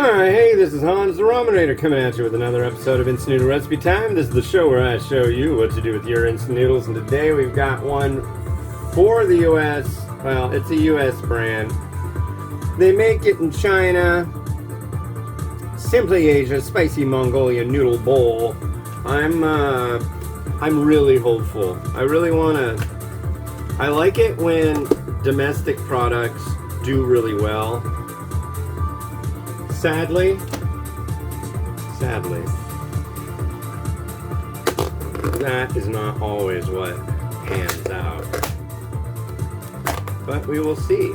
Alright, hey, this is Hans the Ramenator coming at you with another episode of Instant Noodle Recipe Time. This is the show where I show you what to do with your instant noodles, and today we've got one for the US. Well, it's a US brand. They make it in China. Simply Asia, spicy Mongolian noodle bowl. I'm really hopeful. I like it when domestic products do really well. Sadly, that is not always what pans out. But we will see.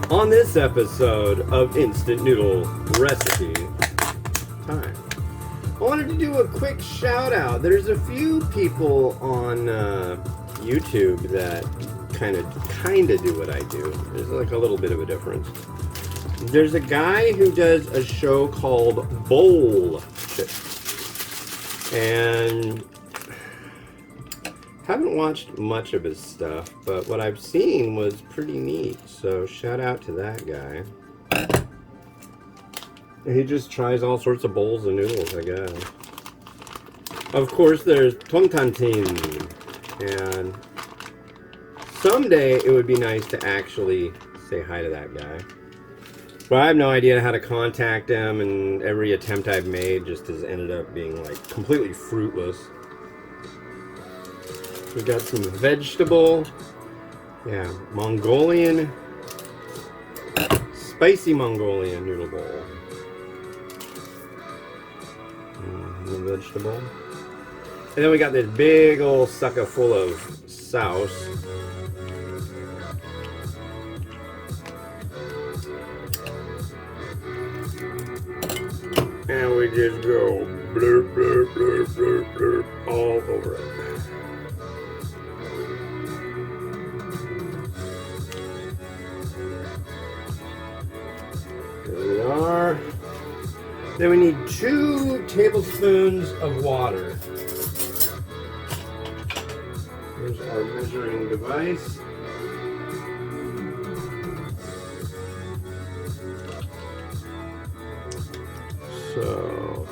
On this episode of Instant Noodle Recipe Time, I wanted to do a quick shout out. There's a few people on YouTube that kind of do what I do. There's like a little bit of a difference. There's a guy who does a show called Bowl Chips, and haven't watched much of his stuff, but what I've seen was pretty neat, so shout out to that guy. He just tries all sorts of bowls of noodles, I guess. Of course, there's Tontantin, and someday it would be nice to actually say hi to that guy. But I have no idea how to contact him, and every attempt I've made just has ended up being like completely fruitless. We got some vegetable, Mongolian, spicy Mongolian noodle bowl. The vegetable. And then we got this big old sucker full of sauce. And we just go blurp, blurp, blurp, blurp, blurp all over it. There we are. Then we need 2 tablespoons of water. Here's our measuring device. So,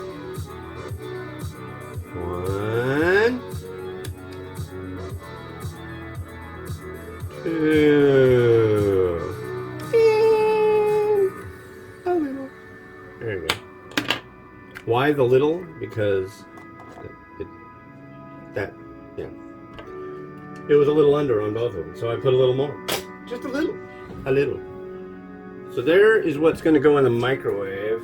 1, 2, and a little. There you go. Why the little? Because it was a little under on both of them, so I put a little more. Just a little. So there is what's going to go in the microwave.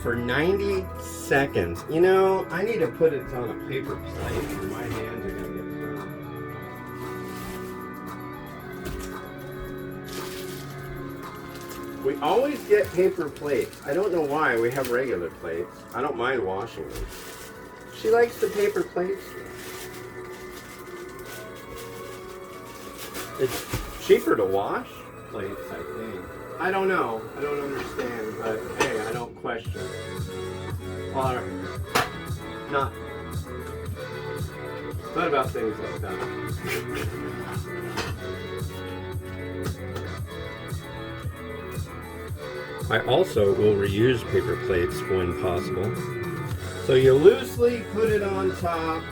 For 90 seconds. You know, I need to put it on a paper plate, or my hands are going to get done. We always get paper plates. I don't know why. We have regular plates. I don't mind washing them. She likes the paper plates. It's cheaper to wash plates, I think. I don't know. I don't understand, but hey, I don't question. Or not. Not about things like that. I also will reuse paper plates when possible. So you loosely put it on top.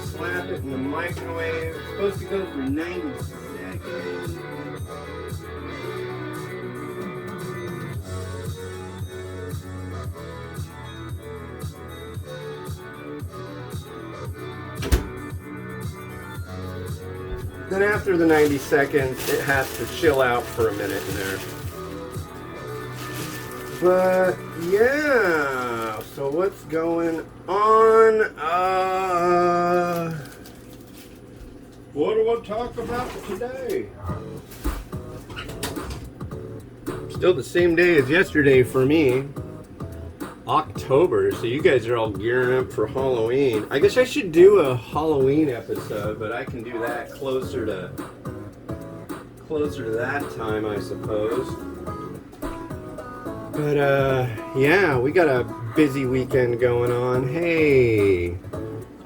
Slap it in the microwave. It's supposed to go for 90 seconds. Then after the 90 seconds, it has to chill out for a minute in there. But yeah, so what's going on? What do I talk about today? Still the same day as yesterday for me. October, so you guys are all gearing up for Halloween. I guess I should do a Halloween episode, but I can do that closer to that time, I suppose. But yeah, we got a busy weekend going on. Hey,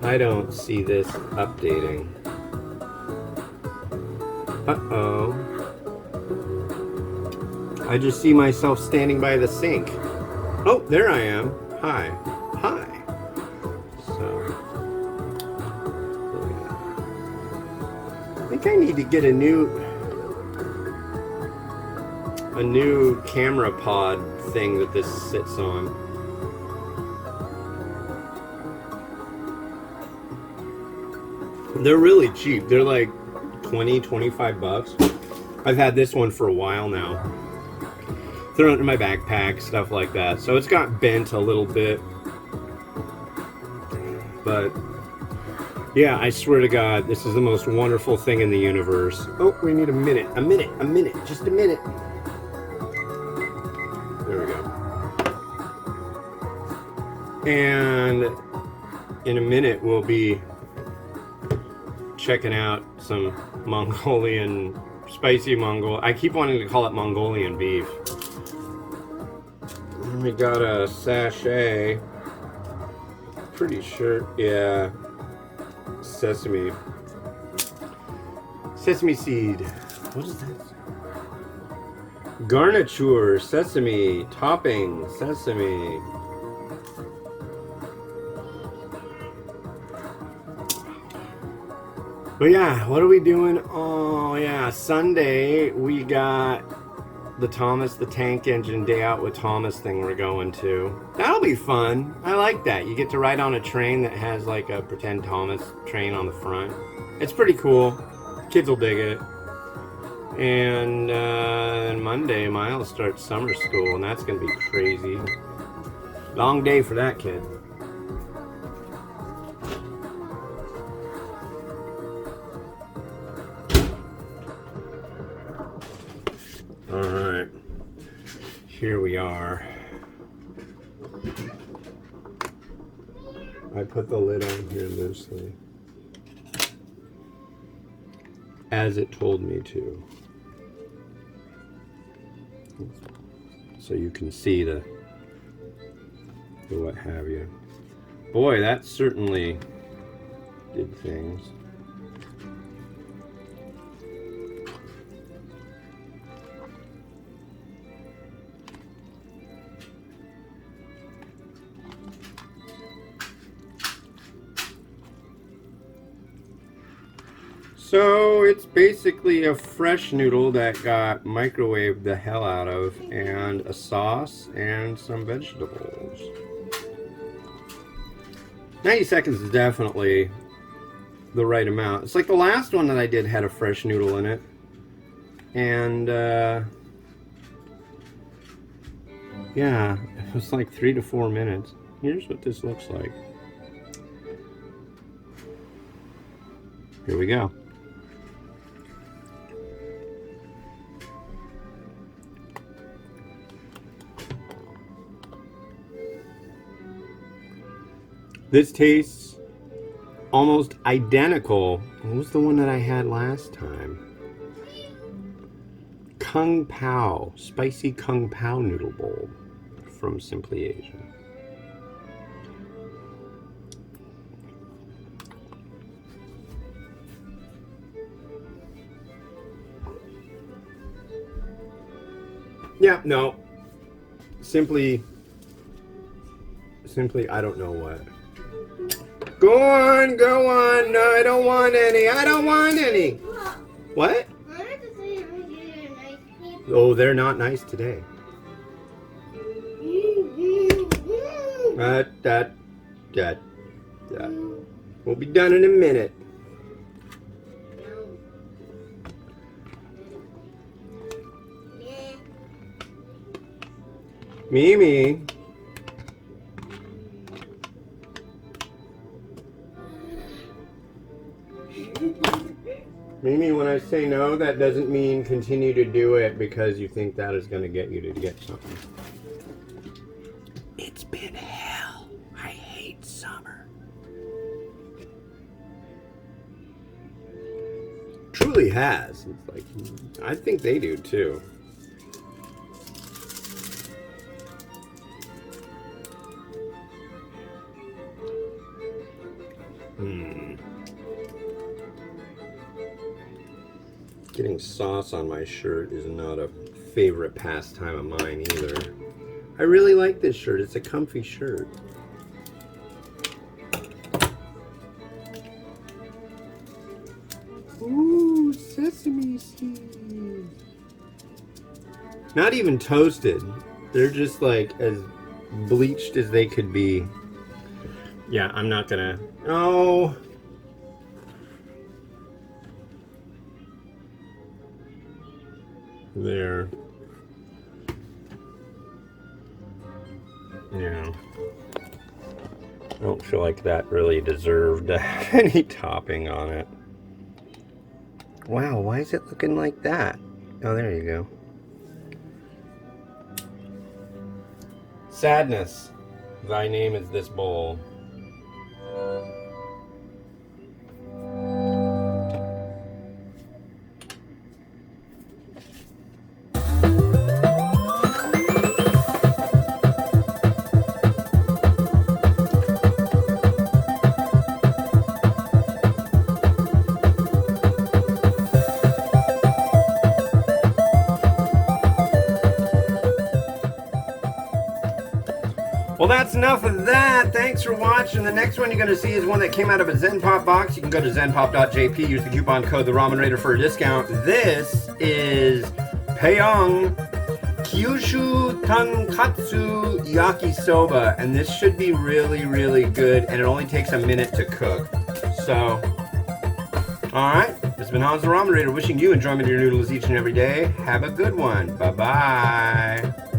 I don't see this updating. Uh-oh. I just see myself standing by the sink. Oh, there I am. Hi. Hi. So, I think I need to get a new camera pod thing that this sits on. They're really cheap. They're like 20, 25 bucks. I've had this one for a while now. Throw it in my backpack, stuff like that. So it's got bent a little bit. But yeah, I swear to God, this is the most wonderful thing in the universe. Oh, we need a minute, just a minute. There we go. And in a minute, we'll be checking out some Mongolian, spicy I keep wanting to call it Mongolian beef. We got a sachet. Pretty sure, yeah. Sesame seed. What is that? Garniture, sesame, topping, sesame. But yeah, what are we doing? Oh yeah, Sunday we got the Thomas the Tank Engine Day Out with Thomas thing we're going to. That'll be fun. I like that. You get to ride on a train that has like a pretend Thomas train on the front. It's pretty cool. Kids will dig it. And Monday, Miles starts summer school, and that's going to be crazy. Long day for that kid. Alright, here we are. I put the lid on here loosely, as it told me to. So you can see the what have you. Boy, that certainly did things. So it's basically a fresh noodle that got microwaved the hell out of, and a sauce and some vegetables. 90 seconds is definitely the right amount. It's like the last one that I did had a fresh noodle in it. And yeah, it was like 3 to 4 minutes. Here's what this looks like. Here we go. This tastes almost identical. What was the one that I had last time? Kung Pao, spicy Kung Pao noodle bowl from Simply Asian. Yeah, no. Simply, I don't know what. Go on, go on. No, I don't want any. I don't want any. What? Oh, they're not nice today. That. We'll be done in a minute. Mimi. Mimi, when I say no, that doesn't mean continue to do it because you think that is going to get you to get something. It's been hell. I hate summer. Truly has. It's like, I think they do too. Getting sauce on my shirt is not a favorite pastime of mine either. I really like this shirt. It's a comfy shirt. Ooh, sesame seeds. Not even toasted. They're just like as bleached as they could be. Yeah, I'm not gonna. Oh. There. Yeah. I don't feel like that really deserved any topping on it. Wow, why is it looking like that? Oh, there you go. Sadness, thy name is this bowl. Well, that's enough of that. Thanks for watching. The next one you're going to see is one that came out of a Zen Pop box. You can go to zenpop.jp, use the coupon code TheRamenRaider for a discount. This is Pyeong Kyushu Tonkatsu Yakisoba, and this should be really, really good, and it only takes a minute to cook. So, alright, this has been Hans the Ramen Raider wishing you enjoyment of your noodles each and every day. Have a good one. Bye-bye.